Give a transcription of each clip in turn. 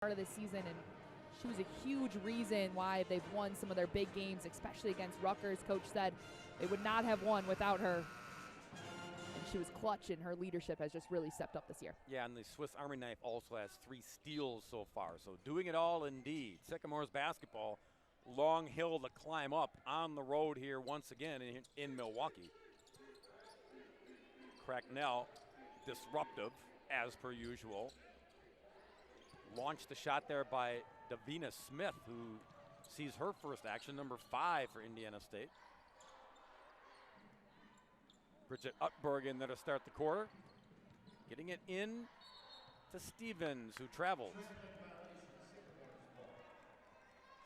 Part of the season, and she was a huge reason why they've won some of their big games, especially against Rutgers. Coach said they would not have won without her, and she was clutch, and her leadership has just really stepped up this year. Yeah, and the Swiss Army knife also has 3 steals so far, so doing it all indeed. Sycamores basketball, long hill to climb up on the road here once again in Milwaukee. Cracknell disruptive as per usual. Launched the shot there by Davina Smith, who sees her first action, number 5 for Indiana State. Bridget Utberg in there to start the quarter. Getting it in to Stevens, who travels.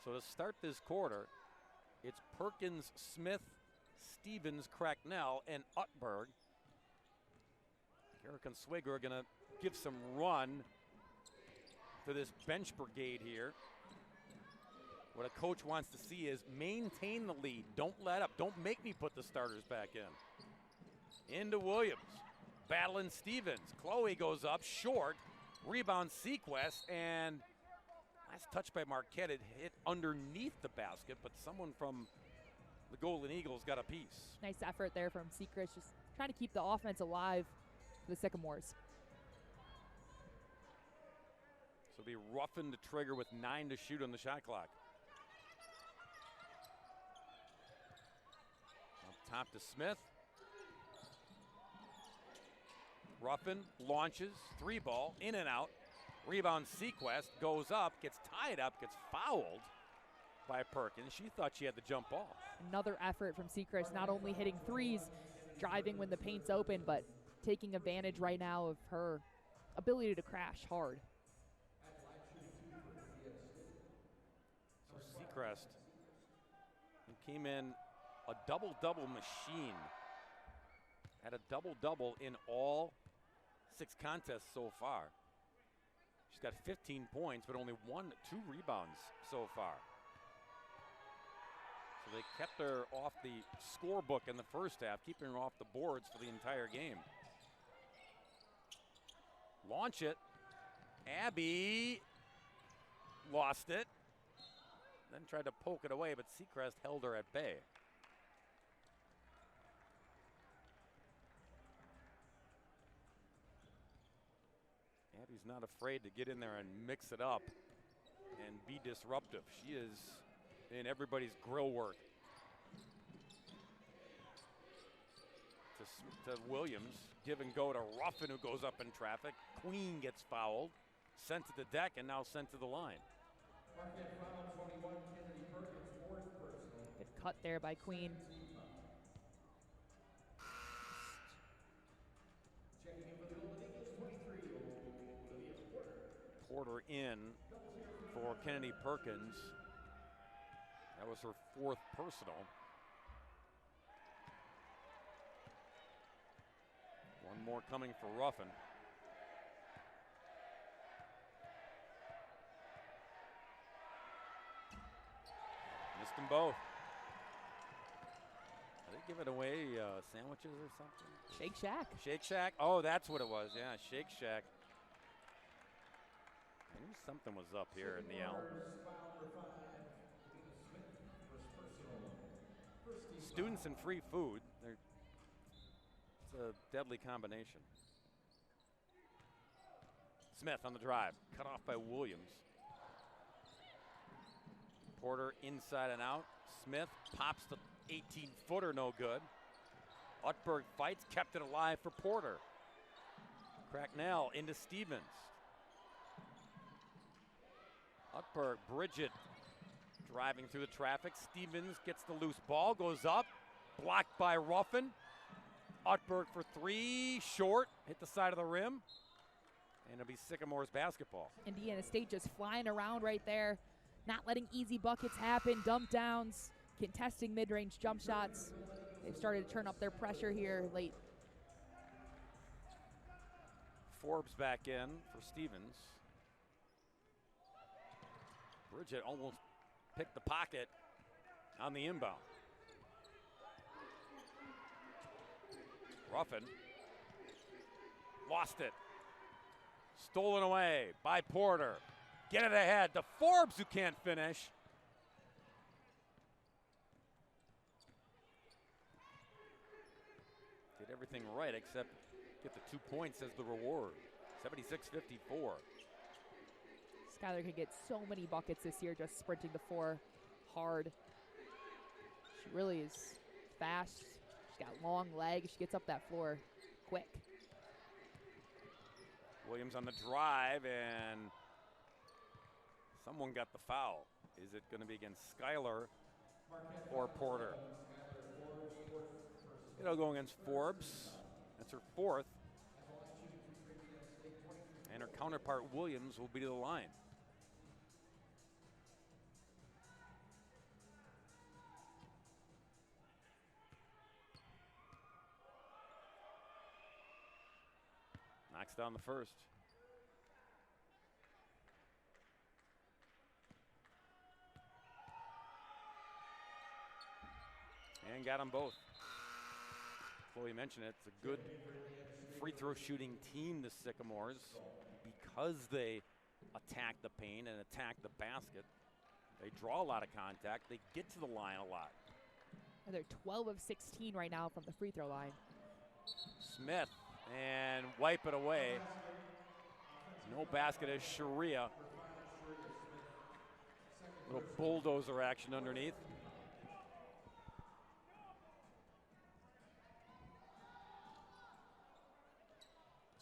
So to start this quarter, it's Perkins, Smith, Stevens, Cracknell, and Utberg. Eric and Swigger are going to give some run to this bench brigade here. What a coach wants to see is maintain the lead. Don't let up. Don't make me put the starters back in. Into Williams. Battling Stevens. Chloe goes up short. Rebound Sequest, and last touch by Marquette. It hit underneath the basket, but someone from the Golden Eagles got a piece. Nice effort there from Seacrest, just trying to keep the offense alive for the Sycamores. So it'll be Ruffin to trigger with 9 to shoot on the shot clock. Up top to Smith. Ruffin launches, 3-ball, in and out. Rebound Sequest goes up, gets tied up, gets fouled by Perkins. She thought she had the jump ball. Another effort from Seacrest, not only hitting threes, driving when the paint's open, but taking advantage right now of her ability to crash hard. So Seacrest came in a double-double machine. Had a double-double in all 6 contests so far. She's got 15 points, but only 2 rebounds so far. So they kept her off the scorebook in the first half, keeping her off the boards for the entire game. Launch it. Abby lost it. Then tried to poke it away, but Seacrest held her at bay. Abby's not afraid to get in there and mix it up and be disruptive. She is in everybody's grill work. To Williams, give and go to Ruffin, who goes up in traffic. Queen gets fouled, sent to the deck, and now sent to the line. Marquette foul 21, Kennedy Perkins, 4th personal. Good cut there by Queen. Checking in for the Golden Eagles, 23-year-old Porter. Porter in for Kennedy Perkins. That was her 4th personal. One more coming for Ruffin. Missed them both. Are they giving away sandwiches or something? Shake Shack. Shake Shack? Oh, that's what it was. Yeah, Shake Shack. I knew something was up here in the L. Students and free food. It's a deadly combination. Smith on the drive. Cut off by Williams. Porter inside and out. Smith pops the 18-footer, no good. Utberg fights, kept it alive for Porter. Cracknell into Stevens. Utberg, Bridget driving through the traffic. Stevens gets the loose ball, goes up, blocked by Ruffin. Utberg for 3, short, hit the side of the rim. And it'll be Sycamores basketball. Indiana State just flying around right there, not letting easy buckets happen, dump downs, contesting mid-range jump shots. They've started to turn up their pressure here late. Forbes back in for Stevens. Bridget almost picked the pocket on the inbound. Ruffin lost it. Stolen away by Porter. Get it ahead to Forbes, who can't finish. Did everything right except get the 2 points as the reward. 76-54. Skylar could get so many buckets this year just sprinting the floor hard. She really is fast. She's got long legs. She gets up that floor quick. Williams on the drive, and someone got the foul. Is it going to be against Skylar or Porter? It'll go against Forbes. That's her fourth. And her counterpart, Williams, will be to the line. Knocks down the first. And got them both. Chloe mentioned it. It's a good free throw shooting team, the Sycamores, because they attack the paint and attack the basket. They draw a lot of contact. They get to the line a lot. And they're 12 of 16 right now from the free throw line. Smith, and wipe it away. No basket as Sharia. Little bulldozer action underneath.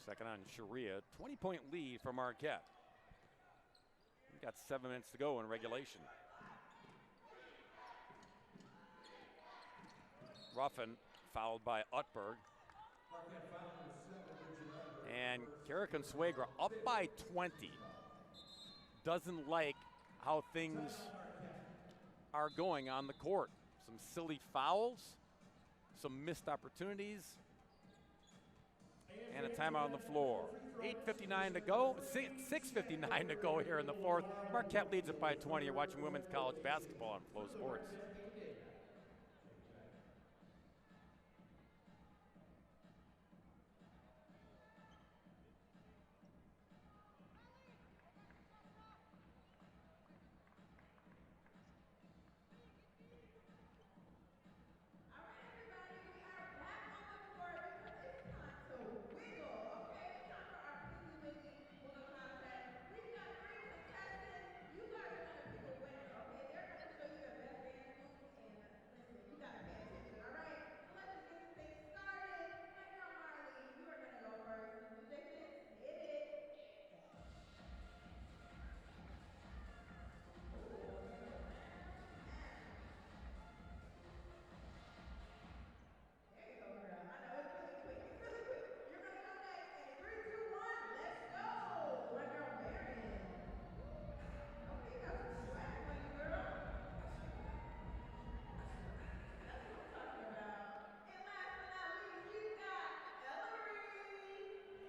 Second on Sharia. 20-point lead for Marquette. We've got 7 minutes to go in regulation. Ruffin fouled by Utberg. And Kara Consuegra up by 20. Doesn't like how things are going on the court. Some silly fouls, some missed opportunities, and a timeout on the floor. 8:59 to go, 6:59 to go here in the fourth. Marquette leads it by 20. You're watching women's college basketball on Flow Sports.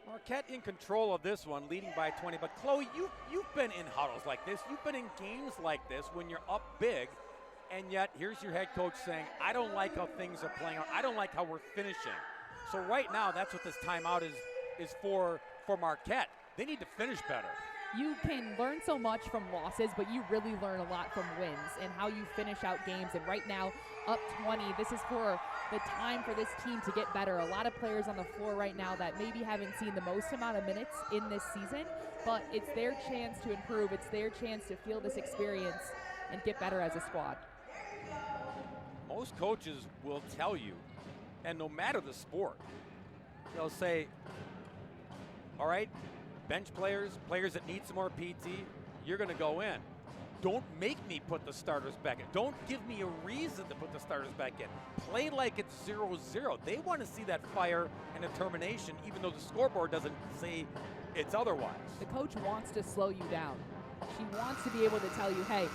Marquette in control of this one, leading by 20. But Chloe, you've been in huddles like this. You've been in games like this when you're up big, and yet here's your head coach saying, I don't like how things are playing out. I don't like how we're finishing. So right now, that's what this timeout is for Marquette. They need to finish better. You can learn so much from losses, but you really learn a lot from wins and how you finish out games. And right now, up 20, this is for the time for this team to get better. A lot of players on the floor right now that maybe haven't seen the most amount of minutes in this season, but it's their chance to improve. It's their chance to feel this experience and get better as a squad. Most coaches will tell you, and no matter the sport, they'll say, all right, bench players, players that need some more PT, you're going to go in. Don't make me put the starters back in. Don't give me a reason to put the starters back in. Play like it's 0-0. They want to see that fire and determination, even though the scoreboard doesn't say it's otherwise. The coach wants to slow you down. She wants to be able to tell you, hey,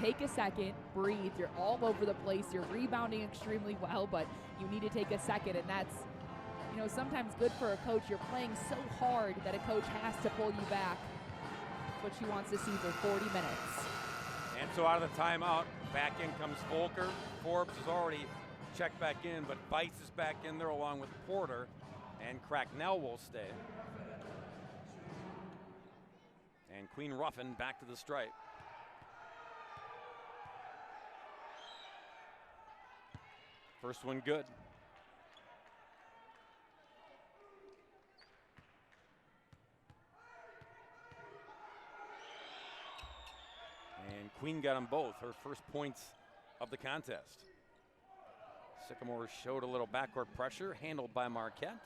take a second, breathe. You're all over the place. You're rebounding extremely well, but you need to take a second, and that's, you know, sometimes good for a coach. You're playing so hard that a coach has to pull you back. That's what she wants to see for 40 minutes. And so out of the timeout, back in comes Volker. Forbes is already checked back in, but Weiss is back in there along with Porter, and Cracknell will stay. And Queen Ruffin back to the stripe. First one good. And Queen got them both, her first points of the contest. Sycamore showed a little backcourt pressure, handled by Marquette.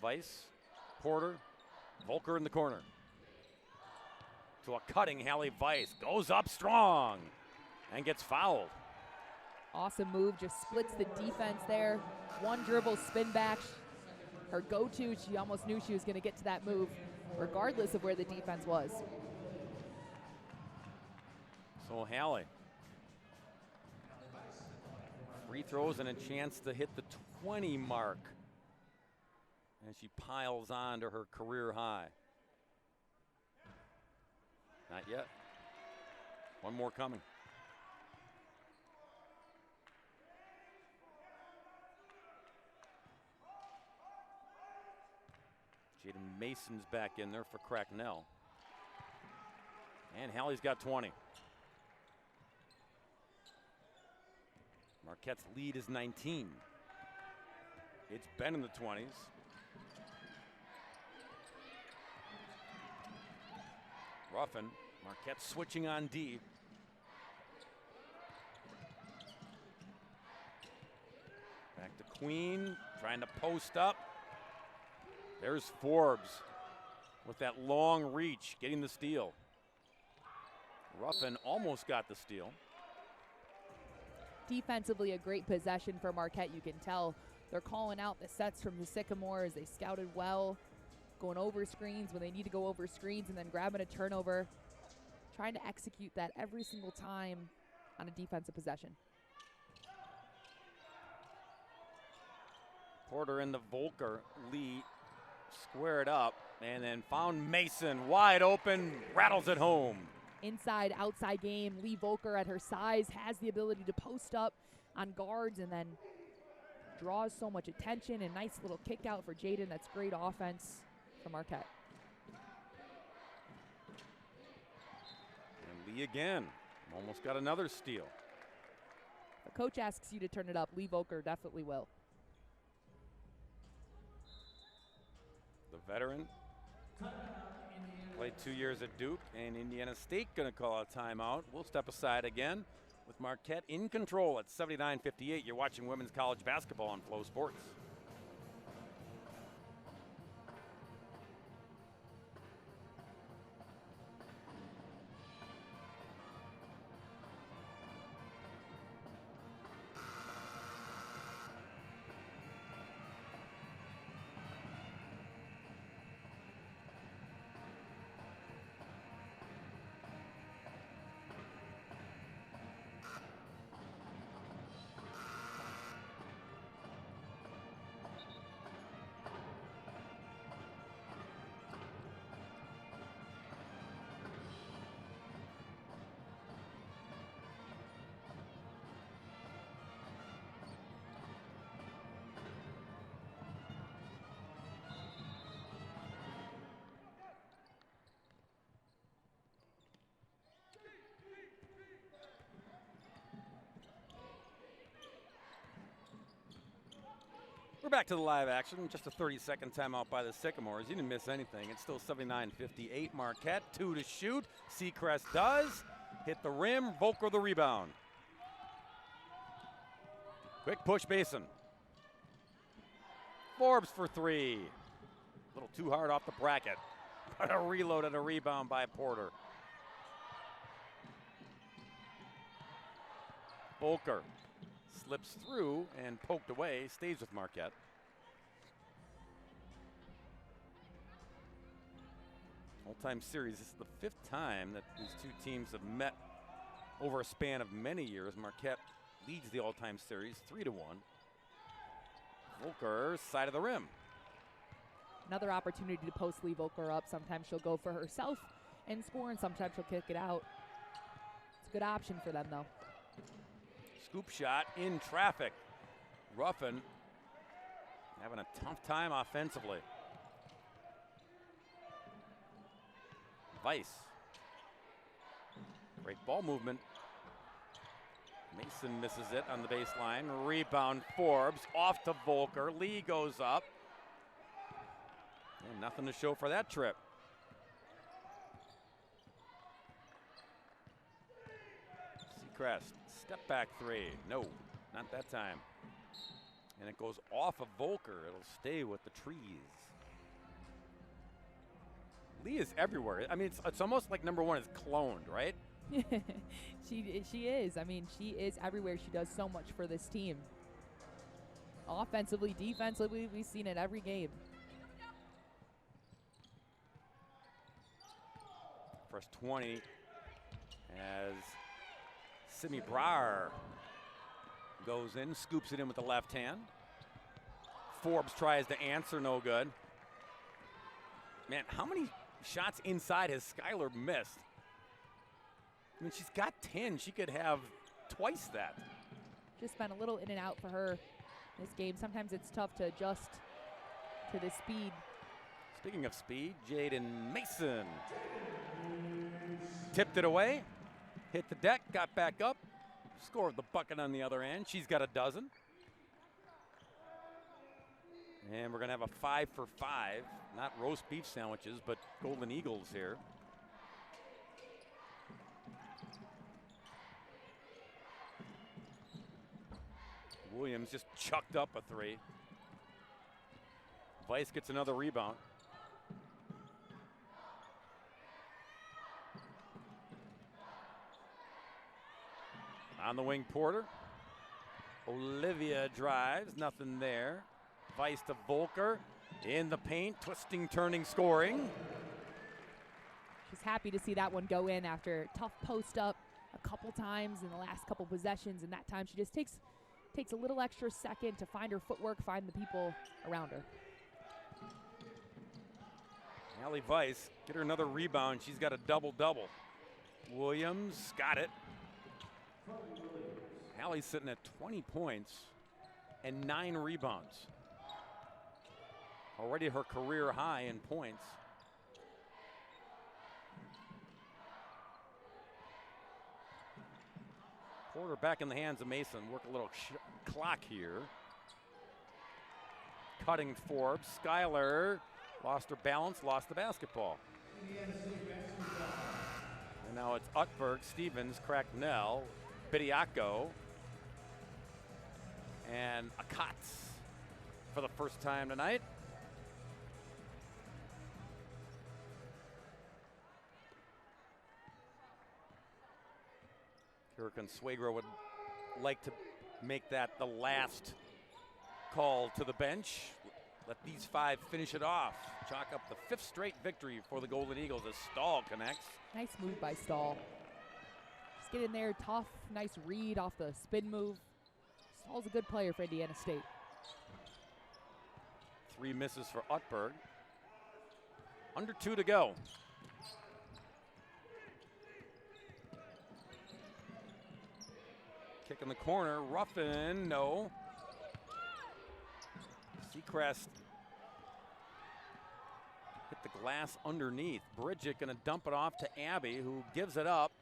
Weiss, Porter, Volker in the corner. To a cutting Hallie Weiss, goes up strong and gets fouled. Awesome move, just splits the defense there. One dribble, spin back. Her go-to, she almost knew she was going to get to that move, regardless of where the defense was. So Hallie, free throws and a chance to hit the 20 mark as she piles on to her career high. Not yet. One more coming. Jaden Mason's back in there for Cracknell. And Hallie's got 20. Marquette's lead is 19. It's been in the 20s. Ruffin, Marquette switching on D. Back to Queen, trying to post up. There's Forbes with that long reach, getting the steal. Ruffin almost got the steal. Defensively, a great possession for Marquette. You can tell they're calling out the sets from the Sycamores. They scouted well, going over screens when they need to go over screens, and then grabbing a turnover, trying to execute that every single time on a defensive possession. Porter in the Volker lead, squared up, and then found Mason wide open, rattles it home. Inside, outside game. Lee Volker at her size has the ability to post up on guards and then draws so much attention. And nice little kick out for Jaden. That's great offense for Marquette. And Lee again, almost got another steal. The coach asks you to turn it up. Lee Volker definitely will. The veteran played 2 years at Duke, and Indiana State going to call a timeout. We'll step aside again with Marquette in control at 79-58. You're watching women's college basketball on Flow Sports. We're back to the live action. Just a 30-second timeout by the Sycamores. You didn't miss anything. It's still 79-58 Marquette. 2 to shoot. Seacrest does. Hit the rim. Volker the rebound. Quick push Mason. Forbes for 3. A little too hard off the bracket. But a reload and a rebound by Porter. Volker slips through and poked away, stays with Marquette. All-time series, this is the 5th time that these two teams have met over a span of many years. Marquette leads the all-time series 3-1. Volker, side of the rim. Another opportunity to post Lee Volker up. Sometimes she'll go for herself and score, and sometimes she'll kick it out. It's a good option for them, though. Scoop shot in traffic. Ruffin having a tough time offensively. Vice. Great ball movement. Mason misses it on the baseline. Rebound Forbes off to Volker. Lee goes up. And nothing to show for that trip. Seacrest, step back three. No, not that time. And it goes off of Volker. It'll stay with the trees. Lee is everywhere. I mean, it's almost like number one is cloned, right? She is. I mean, she is everywhere. She does so much for this team. Offensively, defensively, we've seen it every game. First 20 as Simi Brar goes in, scoops it in with the left hand. Forbes tries to answer, no good. Man, how many shots inside has Skylar missed? I mean, she's got 10. She could have twice that. Just been a little in and out for her this game. Sometimes it's tough to adjust to the speed. Speaking of speed, Jaden Mason tipped it away, hit the deck, got back up, scored the bucket on the other end. She's got a dozen. And we're going to have a 5 for 5. Not roast beef sandwiches, but Golden Eagles here. Williams just chucked up a three. Vice gets another rebound. On the wing, Porter. Olivia drives, nothing there. Vice to Volker. In the paint, twisting, turning, scoring. She's happy to see that one go in after tough post up a couple times in the last couple possessions, and that time she just takes a little extra second to find her footwork, find the people around her. Allie Vice, get her another rebound. She's got a double-double. Williams got it. Allie's sitting at 20 points and 9 rebounds. Already her career high in points. Porter back in the hands of Mason. Work a little clock here. Cutting Forbes. Skylar lost her balance, lost the basketball. And now it's Utberg, Stevens, Cracknell, Bidiaco, and Akatz for the first time tonight. Consuegra would like to make that the last call to the bench. Let these 5 finish it off. Chalk up the 5th straight victory for the Golden Eagles as Stahl connects. Nice move by Stahl. Just get in there, tough, nice read off the spin move. Stahl's a good player for Indiana State. 3 misses for Utberg. Under 2 to go. Kick in the corner, Ruffin, no. Seacrest hit the glass underneath. Bridget gonna dump it off to Abby, who gives it up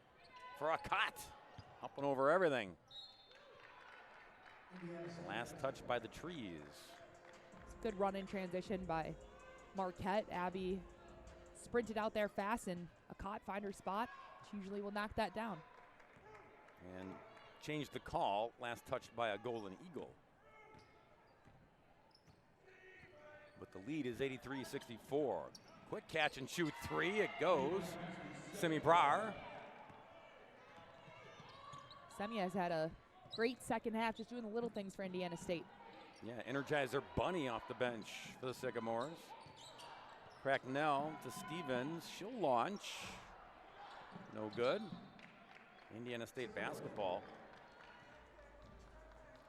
for a cut. Up and over everything. Last touch by the trees. Good run in transition by Marquette. Abby sprinted out there fast, and Akot find her spot. She usually will knock that down. And changed the call, last touched by a Golden Eagle. But the lead is 83-64. Quick catch and shoot 3, it goes. Simi Brar. Semi has had a great second half, just doing the little things for Indiana State. Yeah, Energizer Bunny off the bench for the Sycamores. Cracknell to Stevens, she'll launch. No good. Indiana State basketball.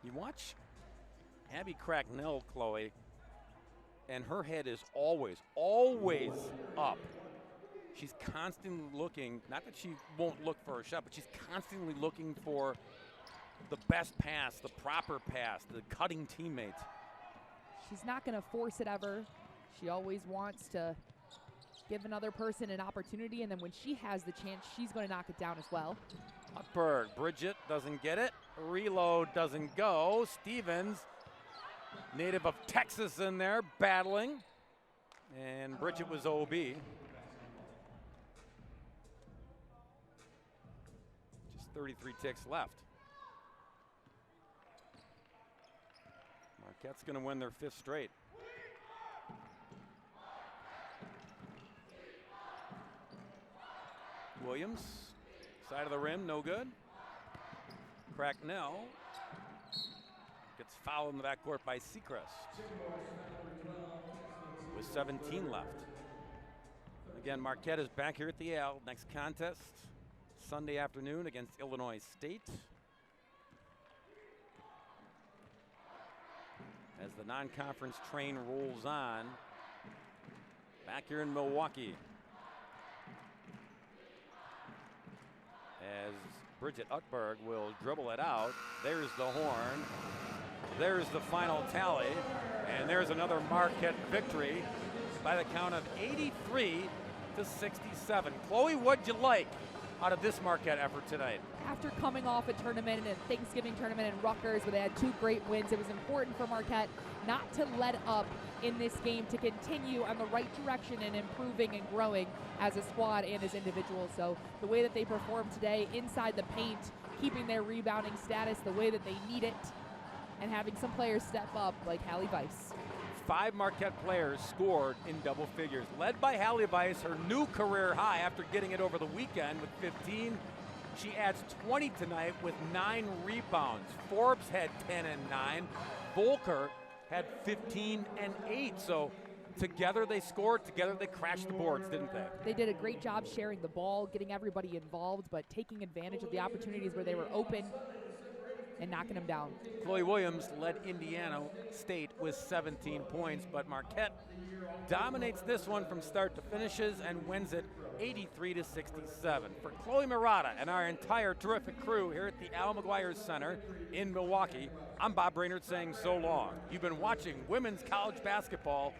You watch Abby Cracknell, Chloe, and her head is always up. She's constantly looking, not that she won't look for a shot, but she's constantly looking for the best pass, the proper pass, the cutting teammate. She's not going to force it ever. She always wants to give another person an opportunity, and then when she has the chance, she's going to knock it down as well. Upberg, Bridget doesn't get it. Reload doesn't go. Stevens, native of Texas in there, battling. And Bridget was OB. Just 33 ticks left. Marquette's going to win their 5th straight. Williams, side of the rim, no good. Cracknell gets fouled in the backcourt by Seacrest with 17 left. Again, Marquette is back here at the Al. Next contest, Sunday afternoon against Illinois State. As the non-conference train rolls on, back here in Milwaukee. As Bridget Utberg will dribble it out. There's the horn. There's the final tally. And there's another Marquette victory by the count of 83-67. Chloe, what'd you like out of this Marquette effort tonight? After coming off a tournament, and a Thanksgiving tournament in Rutgers where they had 2 great wins, it was important for Marquette not to let up in this game, to continue on the right direction and improving and growing as a squad and as individuals. So the way that they performed today inside the paint, keeping their rebounding status the way that they need it, and having some players step up like Hallie Weiss. 5 Marquette players scored in double figures, led by Hallie Weiss, her new career high after getting it over the weekend with 15. She adds 20 tonight with 9 rebounds. Forbes had 10 and 9. Volker had 15 and 8. So together they scored, together they crashed the boards, didn't they? They did a great job sharing the ball, getting everybody involved, but taking advantage of the opportunities where they were open and knocking them down. Chloe Williams led Indiana State with 17 points, but Marquette dominates this one from start to finishes and wins it 83-67. For Chloe Murata and our entire terrific crew here at the Al McGuire Center in Milwaukee, I'm Bob Brainerd saying so long. You've been watching women's college basketball